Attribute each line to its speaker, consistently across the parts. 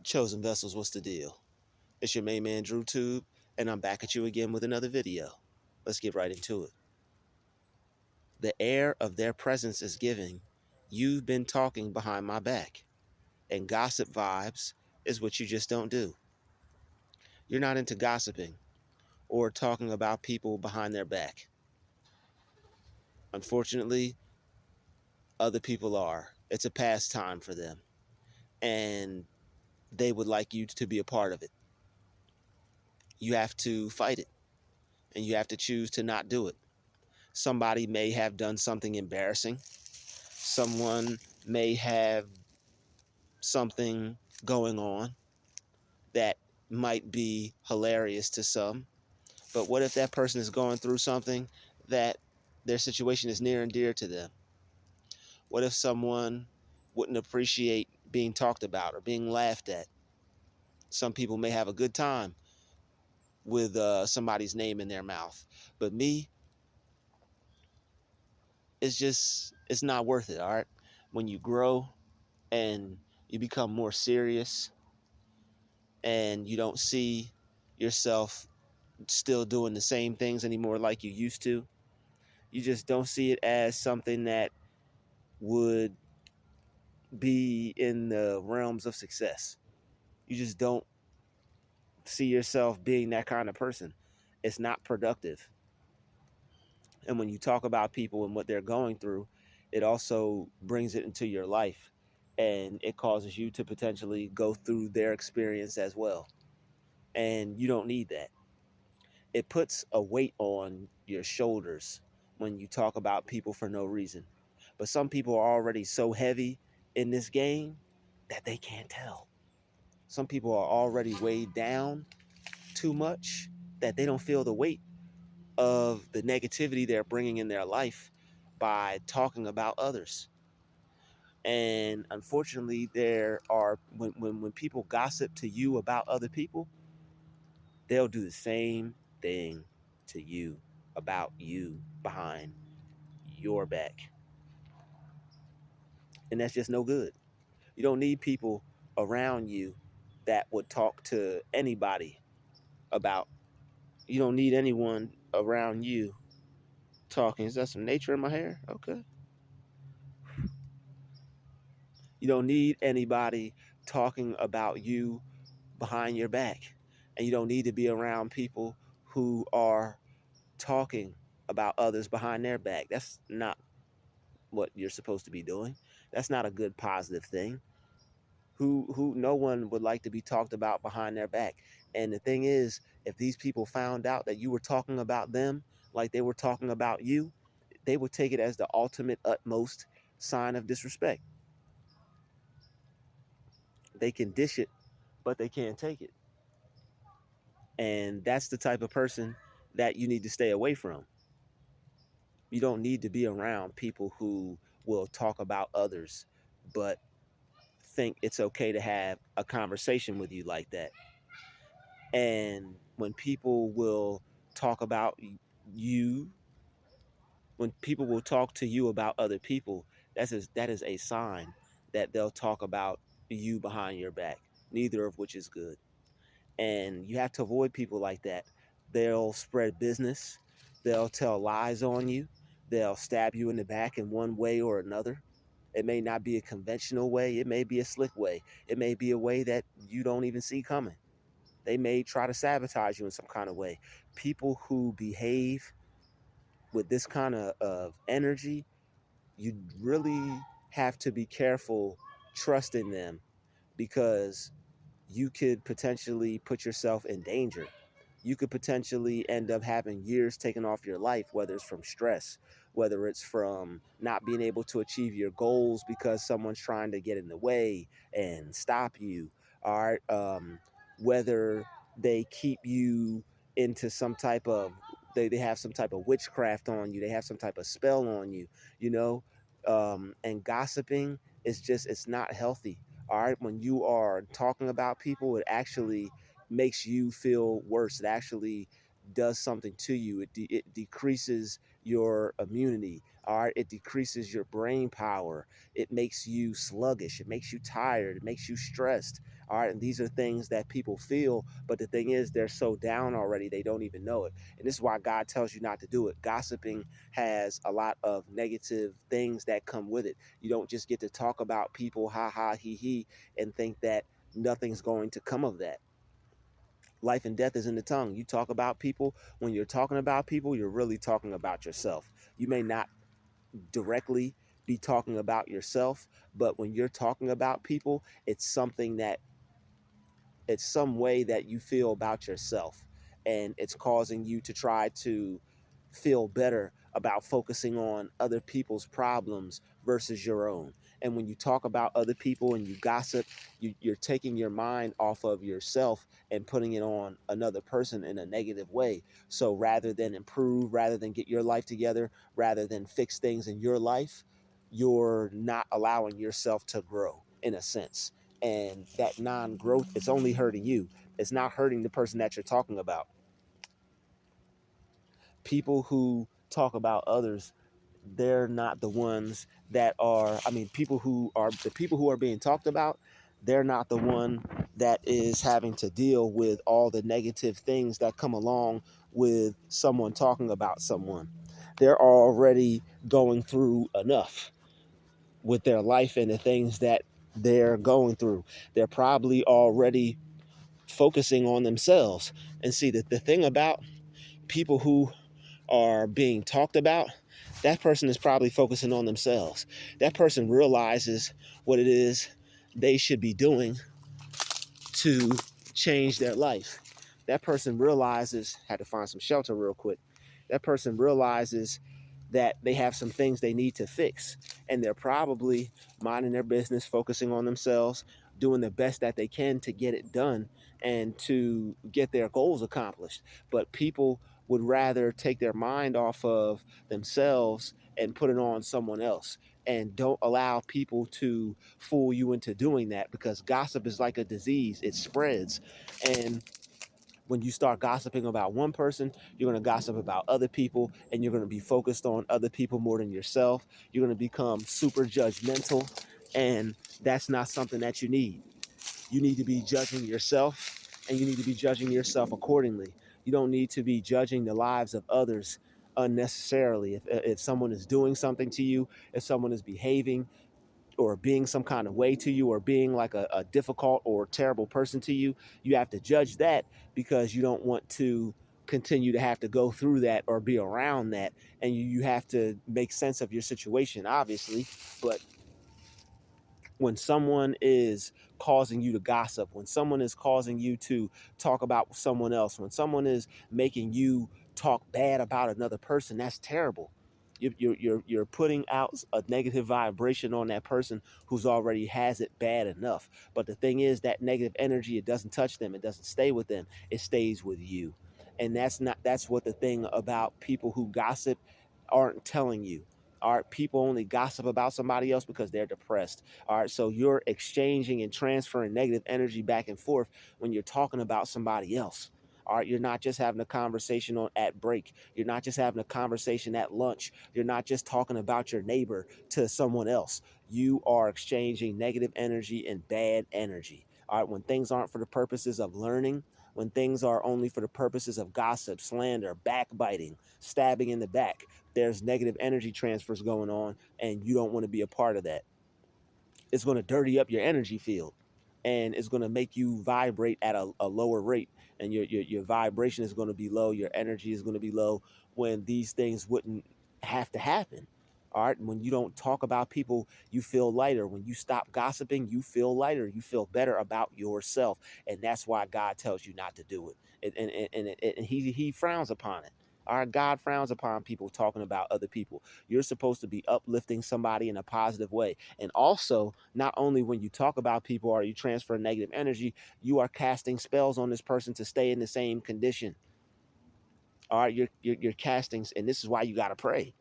Speaker 1: Chosen Vessels, what's the deal? It's your main man, Druuill, and I'm back at you again with another video. Let's get right into it. The air of their presence is giving. You've been talking behind my back. And gossip vibes is what you just don't do. You're not into gossiping or talking about people behind their back. Unfortunately, other people are. It's a pastime for them. And they would like you to be a part of it. You have to fight it. And you have to choose to not do it. Somebody may have done something embarrassing. Someone may have something going on that might be hilarious to some. But what if that person is going through something that their situation is near and dear to them? What if someone wouldn't appreciate being talked about or being laughed at? Some people may have a good time with somebody's name in their mouth. But me, it's not worth it, all right? When you grow and you become more serious and you don't see yourself still doing the same things anymore like you used to, you just don't see it as something that would be in the realms of success. You just don't see yourself being that kind of person. It's not productive. And when you talk about people and what they're going through, it also brings it into your life and it causes you to potentially go through their experience as well. And you don't need that. It puts a weight on your shoulders when you talk about people for no reason. But some people are already so heavy in this game that they can't tell. Some people are already weighed down too much that they don't feel the weight of the negativity they're bringing in their life by talking about others. And unfortunately, there are when people gossip to you about other people, they'll do the same thing to you about you behind your back. And that's just no good. You don't need people around you that would talk to anybody about. You don't need anyone around you talking. Is that some nature in my hair? Okay. You don't need anybody talking about you behind your back. And you don't need to be around people who are talking about others behind their back. That's not what you're supposed to be doing. That's not a good positive thing. Who no one would like to be talked about behind their back. And the thing is, if these people found out that you were talking about them like they were talking about you, they would take it as the ultimate utmost sign of disrespect. They can dish it, but they can't take it. And that's the type of person that you need to stay away from. You don't need to be around people who will talk about others, but think it's okay to have a conversation with you like that. And when people will talk about you, when people will talk to you about other people, that is a sign that they'll talk about you behind your back, neither of which is good. And you have to avoid people like that. They'll spread business, they'll tell lies on you, they'll stab you in the back in one way or another. It may not be a conventional way, it may be a slick way, it may be a way that you don't even see coming. They may try to sabotage you in some kind of way. People who behave with this kind of energy, you really have to be careful trusting them because you could potentially put yourself in danger. You could potentially end up having years taken off your life, whether it's from stress, whether it's from not being able to achieve your goals because someone's trying to get in the way and stop you. All right. Whether they keep you into some type of, they have some type of witchcraft on you, they have some type of spell on you, you know, and gossiping is just, it's not healthy. All right. When you are talking about people, it actually makes you feel worse. It actually does something to you. It decreases your immunity. All right. It decreases your brain power. It makes you sluggish. It makes you tired. It makes you stressed. All right. And these are things that people feel. But the thing is, they're so down already, they don't even know it. And this is why God tells you not to do it. Gossiping has a lot of negative things that come with it. You don't just get to talk about people, ha ha, he, and think that nothing's going to come of that. Life and death is in the tongue. You talk about people. When you're talking about people, you're really talking about yourself. You may not directly be talking about yourself, but when you're talking about people, it's some way that you feel about yourself, and it's causing you to try to feel better about focusing on other people's problems versus your own. And when you talk about other people and you gossip, you're taking your mind off of yourself and putting it on another person in a negative way. So rather than improve, rather than get your life together, rather than fix things in your life, you're not allowing yourself to grow in a sense. And that non-growth, it's only hurting you. It's not hurting the person that you're talking about. People who talk about others, they're not the ones that are, I mean, people who are the people who are being talked about, they're not the one that is having to deal with all the negative things that come along with someone talking about someone. They're already going through enough with their life and the things that they're going through. They're probably already focusing on themselves. And see, the thing about people who are being talked about, that person is probably focusing on themselves. That person realizes what it is they should be doing to change their life. That person realizes, had to find some shelter real quick. That person realizes that they have some things they need to fix, and they're probably minding their business, focusing on themselves, doing the best that they can to get it done and to get their goals accomplished. But people would rather take their mind off of themselves and put it on someone else. And don't allow people to fool you into doing that, because gossip is like a disease. It spreads. And when you start gossiping about one person, you're going to gossip about other people, and you're going to be focused on other people more than yourself. You're going to become super judgmental, and that's not something that you need. You need to be judging yourself, and you need to be judging yourself accordingly. You don't need to be judging the lives of others unnecessarily. If someone is doing something to you, if someone is behaving or being some kind of way to you, or being like a difficult or terrible person to you, you have to judge that, because you don't want to continue to have to go through that or be around that. And you have to make sense of your situation, obviously. But when someone is causing you to gossip, when someone is causing you to talk about someone else, when someone is making you talk bad about another person, that's terrible. You're putting out a negative vibration on that person who's already has it bad enough. But the thing is, that negative energy, it doesn't touch them, it doesn't stay with them, it stays with you. And that's what the thing about people who gossip aren't telling you. All right, people only gossip about somebody else because they're depressed. All right, so you're exchanging and transferring negative energy back and forth when you're talking about somebody else. All right, you're not just having a conversation at break. You're not just having a conversation at lunch. You're not just talking about your neighbor to someone else. You are exchanging negative energy and bad energy. All right, when things aren't for the purposes of learning, when things are only for the purposes of gossip, slander, backbiting, stabbing in the back, there's negative energy transfers going on, and you don't want to be a part of that. It's going to dirty up your energy field, and it's going to make you vibrate at a lower rate, and your vibration is going to be low, your energy is going to be low, when these things wouldn't have to happen. All right, when you don't talk about people, you feel lighter. When you stop gossiping, you feel lighter, you feel better about yourself. And that's why God tells you not to do it. And he frowns upon it. Our God frowns upon people talking about other people. You're supposed to be uplifting somebody in a positive way. And also, not only when you talk about people or you transfer negative energy, you are casting spells on this person to stay in the same condition. All right, you're casting, and this is why you got to pray.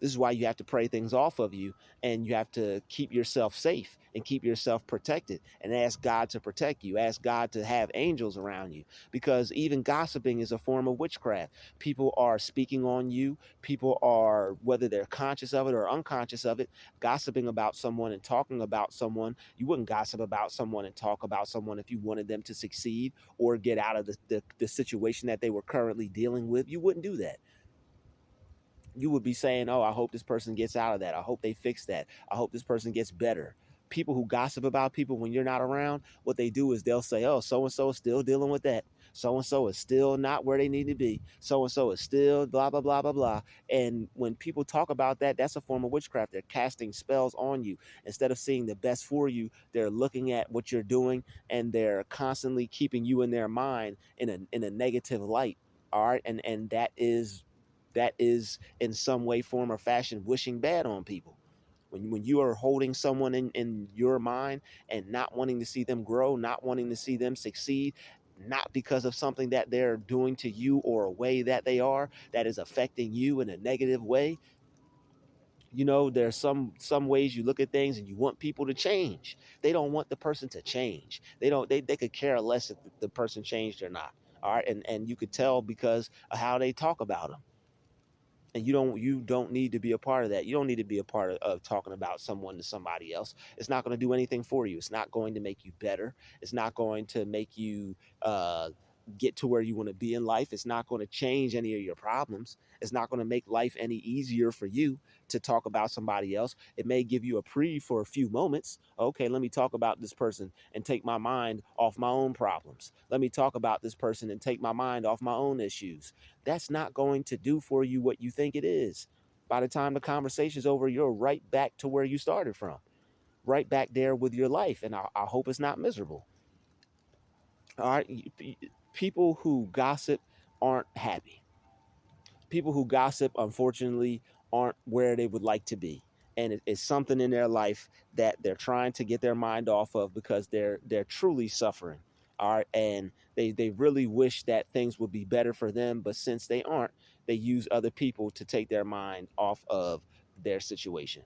Speaker 1: This is why you have to pray things off of you, and you have to keep yourself safe and keep yourself protected and ask God to protect you. Ask God to have angels around you, because even gossiping is a form of witchcraft. People are speaking on you. People are, whether they're conscious of it or unconscious of it, gossiping about someone and talking about someone. You wouldn't gossip about someone and talk about someone if you wanted them to succeed or get out of the situation that they were currently dealing with. You wouldn't do that. You would be saying, "Oh, I hope this person gets out of that. I hope they fix that. I hope this person gets better." People who gossip about people when you're not around, what they do is they'll say, "Oh, so and so is still dealing with that. So and so is still not where they need to be. So and so is still blah blah blah blah blah." And when people talk about that, that's a form of witchcraft. They're casting spells on you. Instead of seeing the best for you, they're looking at what you're doing, and they're constantly keeping you in their mind in a negative light. All right, and that is in some way, form, or fashion wishing bad on people. When you are holding someone in your mind and not wanting to see them grow, not wanting to see them succeed, not because of something that they're doing to you or a way that they are that is affecting you in a negative way. There's some ways you look at things and you want people to change. They don't want the person to change. They could care less if the person changed or not. All right, and you could tell because of how they talk about them. And you don't need to be a part of that. You don't need to be a part of talking about someone to somebody else. It's not going to do anything for you. It's not going to make you better. It's not going to make you uh get to where you want to be in life. It's not going to change any of your problems. It's not going to make life any easier for you to talk about somebody else. It may give you a pre for a few moments. Okay, let me talk about this person and take my mind off my own problems. Let me talk about this person and take my mind off my own issues. That's not going to do for you what you think it is. By the time the conversation's over, you're right back to where you started from, right back there with your life. And I hope it's not miserable. All right. People who gossip aren't happy. People who gossip, unfortunately, aren't where they would like to be. And it's something in their life that they're trying to get their mind off of because they're truly suffering. All right. And they really wish that things would be better for them. But since they aren't, they use other people to take their mind off of their situation.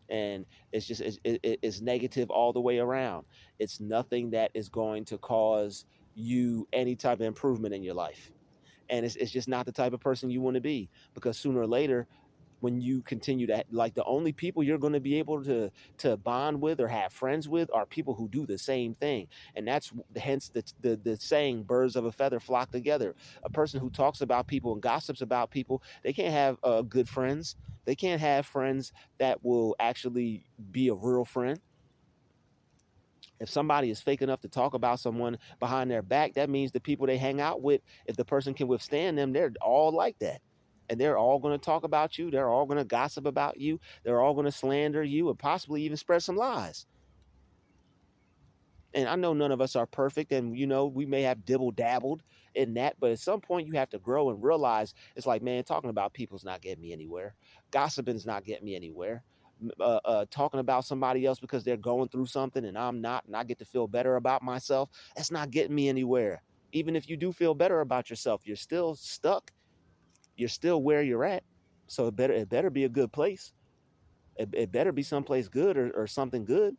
Speaker 1: And it's negative all the way around. It's nothing that is going to cause you any type of improvement in your life. And it's just not the type of person you want to be, because sooner or later, when you continue to, like, the only people you're going to be able to bond with or have friends with are people who do the same thing. And that's hence the saying, birds of a feather flock together. A person who talks about people and gossips about people, they can't have good friends. They can't have friends that will actually be a real friend. If somebody is fake enough to talk about someone behind their back, that means the people they hang out with, if the person can withstand them, they're all like that. And they're all going to talk about you. They're all going to gossip about you. They're all going to slander you and possibly even spread some lies. And I know none of us are perfect, and we may have dibble dabbled in that, but at some point you have to grow and realize it's like, man, talking about people's not getting me anywhere. Gossiping's not getting me anywhere. Talking about somebody else because they're going through something and I'm not, and I get to feel better about myself, that's not getting me anywhere. Even if you do feel better about yourself, you're still stuck. You're still where you're at. So it better be a good place. It better be someplace good, or something good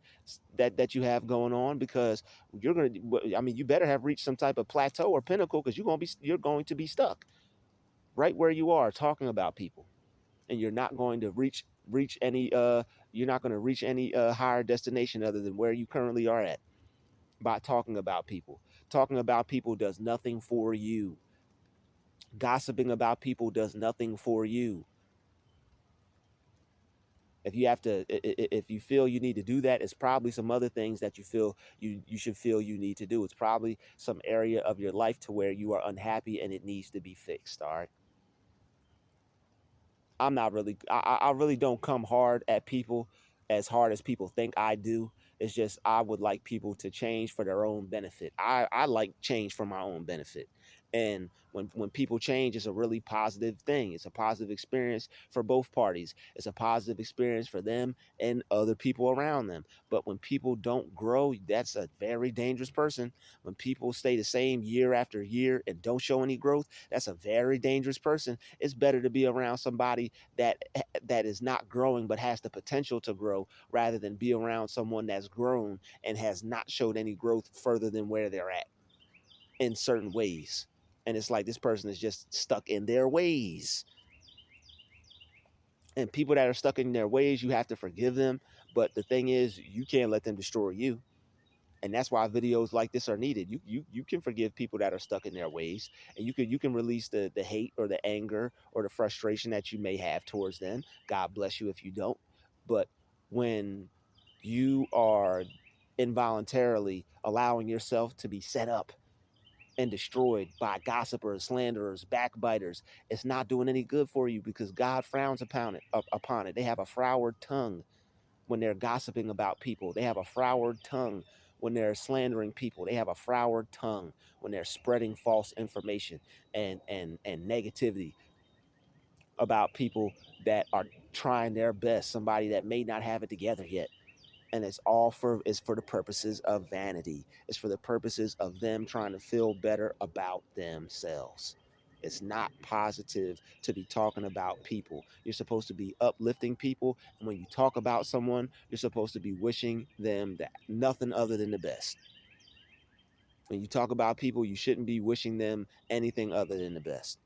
Speaker 1: that you have going on, because you better have reached some type of plateau or pinnacle, because you're going to be stuck right where you are talking about people, and you're not going to reach any you're not going to reach any higher destination other than where you currently are at, by talking about people. Talking about people does nothing for you. Gossiping about people does nothing for you. If you have to, if you feel you need to do that, it's probably some other things that you feel you should feel you need to do. It's probably some area of your life to where you are unhappy and it needs to be fixed. All right. I'm not really, I really don't come hard at people as hard as people think I do. It's just, I would like people to change for their own benefit. I like change for my own benefit. And when people change, it's a really positive thing. It's a positive experience for both parties. It's a positive experience for them and other people around them. But when people don't grow, that's a very dangerous person. When people stay the same year after year and don't show any growth, that's a very dangerous person. It's better to be around somebody that is not growing but has the potential to grow, rather than be around someone that's grown and has not showed any growth further than where they're at in certain ways. And it's like this person is just stuck in their ways. And people that are stuck in their ways, you have to forgive them. But the thing is, you can't let them destroy you. And that's why videos like this are needed. You can forgive people that are stuck in their ways, and you can release the hate or the anger or the frustration that you may have towards them. God bless you if you don't. But when you are involuntarily allowing yourself to be set up and destroyed by gossipers, slanderers, backbiters, it's not doing any good for you, because God frowns upon it. They have a froward tongue when they're gossiping about people. They have a froward tongue when they're slandering people. They have a froward tongue when they're spreading false information and negativity about people that are trying their best, somebody that may not have it together yet. And it's for the purposes of vanity. It's for the purposes of them trying to feel better about themselves. It's not positive to be talking about people. You're supposed to be uplifting people, and when you talk about someone, you're supposed to be wishing them that nothing other than the best. When you talk about people, you shouldn't be wishing them anything other than the best.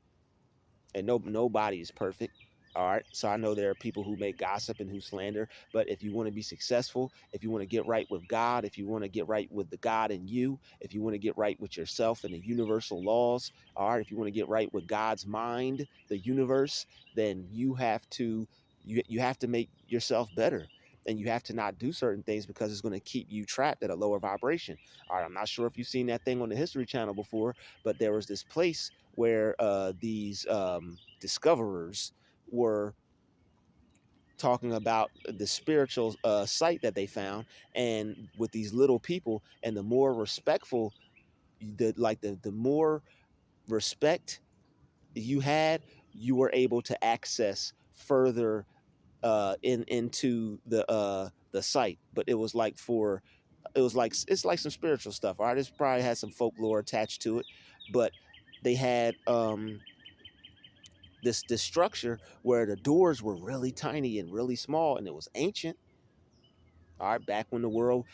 Speaker 1: And nobody is perfect. All right, so I know there are people who make gossip and who slander, but if you want to be successful, if you want to get right with God, if you want to get right with the God in you, if you want to get right with yourself and the universal laws, all right, if you want to get right with God's mind, the universe, then you have to make yourself better. And you have to not do certain things because it's going to keep you trapped at a lower vibration. All right, I'm not sure if you've seen that thing on the History Channel before, but there was this place where these discoverers were talking about the spiritual site that they found, and with these little people, and the more respectful, the more respect you had, you were able to access further into the site. But it's like some spiritual stuff. All right, this probably had some folklore attached to it, but they had this structure where the doors were really tiny and really small, and it was ancient. All right, back when the world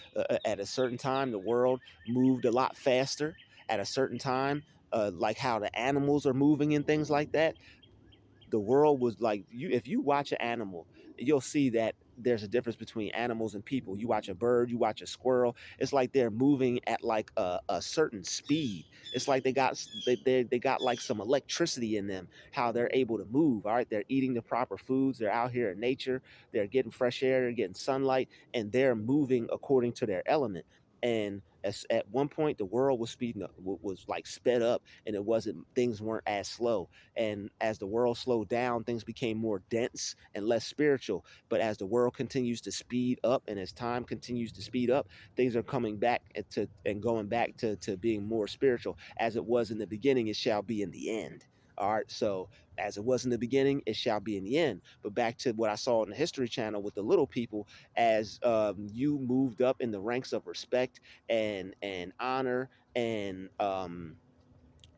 Speaker 1: at a certain time, the world moved a lot faster. At a certain time, like how the animals are moving and things like that, the world was like, if you watch an animal, you'll see that there's a difference between animals and people. You watch a bird, you watch a squirrel, it's like they're moving at like a certain speed. It's like they got like some electricity in them, how they're able to move. All right, they're eating the proper foods, they're out here in nature, they're getting fresh air, they're getting sunlight, and they're moving according to their element. And at one point the world was speeding up, was like sped up, and things weren't as slow. And as the world slowed down, things became more dense and less spiritual. But as the world continues to speed up, and as time continues to speed up, things are coming back and going back to being more spiritual. As it was in the beginning, it shall be in the end. All right, so as it was in the beginning, it shall be in the end. But back to what I saw on the History Channel with the little people, as you moved up in the ranks of respect and honor, and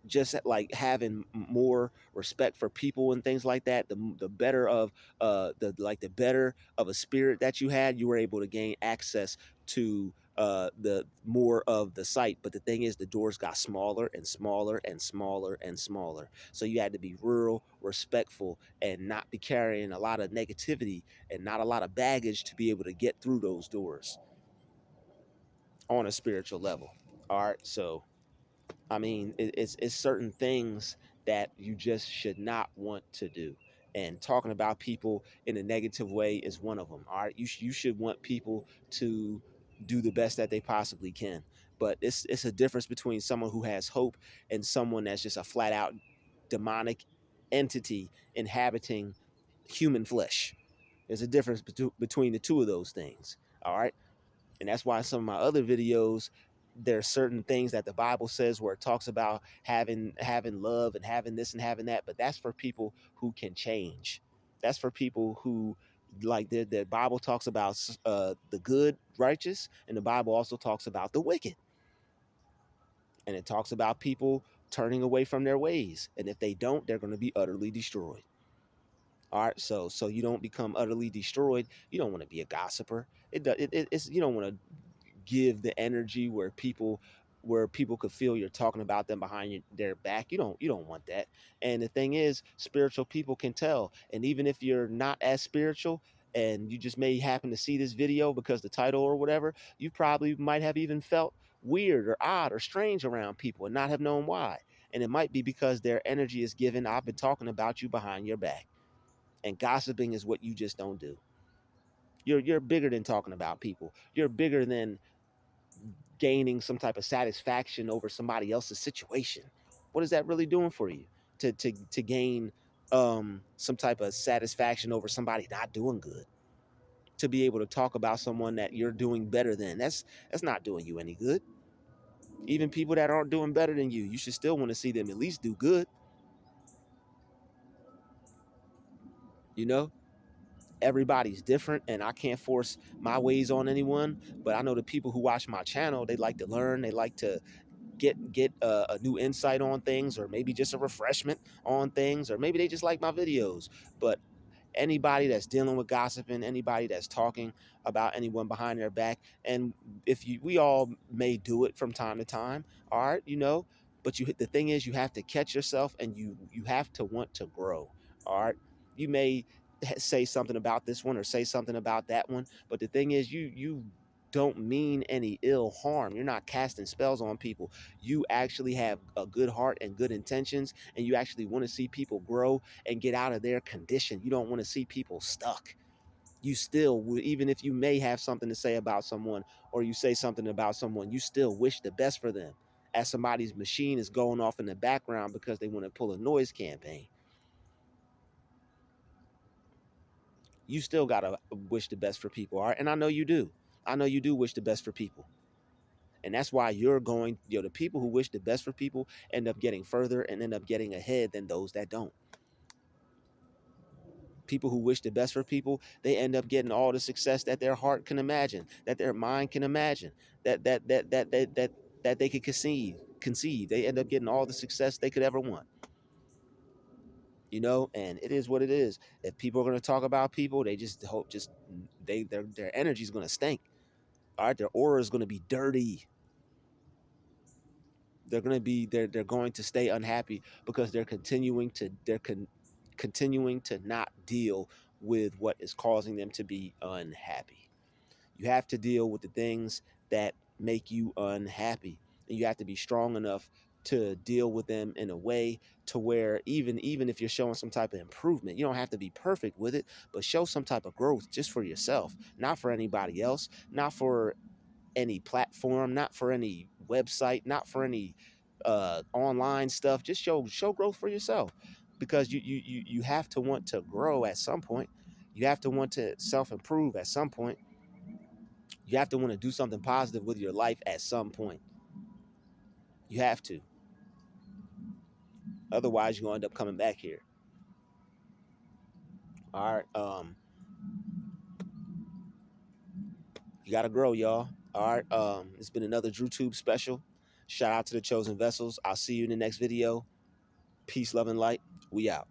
Speaker 1: just like having more respect for people and things like that, the better of the better of a spirit that you had, you were able to gain access to the more of the site. But the thing is, the doors got smaller and smaller and smaller and smaller, so you had to be real respectful and not be carrying a lot of negativity and not a lot of baggage to be able to get through those doors on a spiritual level. All right, so I mean, it's certain things that you just should not want to do. And talking about people in a negative way is one of them. All right, you should want people to do the best that they possibly can. But it's a difference between someone who has hope and someone that's just a flat out demonic entity inhabiting human flesh. There's a difference between the two of those things. All right, and that's why some of my other videos, there's certain things that the Bible says where it talks about having love and having this and having that, but that's for people who can change. That's for people who, like, the Bible talks about the good, righteous, and the Bible also talks about the wicked, and it talks about people turning away from their ways, and if they don't, they're going to be utterly destroyed. All right, so you don't become utterly destroyed. You don't want to be a gossiper. It's, you don't want to give the energy where people could feel you're talking about them behind their back. You don't want that. And the thing is, spiritual people can tell. And even if you're not as spiritual and you just may happen to see this video because the title or whatever, you probably might have even felt weird or odd or strange around people and not have known why. And it might be because their energy is given, I've been talking about you behind your back. And gossiping is what you just don't do. You're bigger than talking about people. You're bigger than gaining some type of satisfaction over somebody else's situation. What is that really doing for you? To gain some type of satisfaction over somebody not doing good. To be able to talk about someone that you're doing better than. That's not doing you any good. Even people that aren't doing better than you should still want to see them at least do good. You know? Everybody's different and I can't force my ways on anyone, but I know the people who watch my channel, they like to learn, they like to get a new insight on things, or maybe just a refreshment on things, or maybe they just like my videos. But anybody that's dealing with gossiping, anybody that's talking about anyone behind their back, and if you, we all may do it from time to time, all right, but the thing is, you have to catch yourself, and you have to want to grow. All right, you may say something about this one or say something about that one, but the thing is, you don't mean any ill harm. You're not casting spells on people. You actually have a good heart and good intentions, and you actually want to see people grow and get out of their condition. You don't want to see people stuck. You still, even if you may have something to say about someone, or you say something about someone, you still wish the best for them. As somebody's machine is going off in the background because they want to pull a noise campaign, you still got to wish the best for people. All right. And I know you do. I know you do wish the best for people. And that's why you're going, the people who wish the best for people end up getting further and end up getting ahead than those that don't. People who wish the best for people, they end up getting all the success that their heart can imagine, that their mind can imagine, that they could conceive. They end up getting all the success they could ever want. And it is what it is. If people are going to talk about people, they just hope their energy is going to stink. All right, their aura is going to be dirty. They're going to stay unhappy because continuing to not deal with what is causing them to be unhappy. You have to deal with the things that make you unhappy, and you have to be strong enough to deal with them in a way to where even if you're showing some type of improvement, you don't have to be perfect with it, but show some type of growth just for yourself, not for anybody else, not for any platform, not for any website, not for any online stuff. Just show growth for yourself, because you have to want to grow at some point. You have to want to self-improve at some point. You have to want to do something positive with your life at some point. You have to. Otherwise, you're going to end up coming back here. All right. You got to grow, y'all. All right. It's been another DruTube special. Shout out to the chosen vessels. I'll see you in the next video. Peace, love, and light. We out.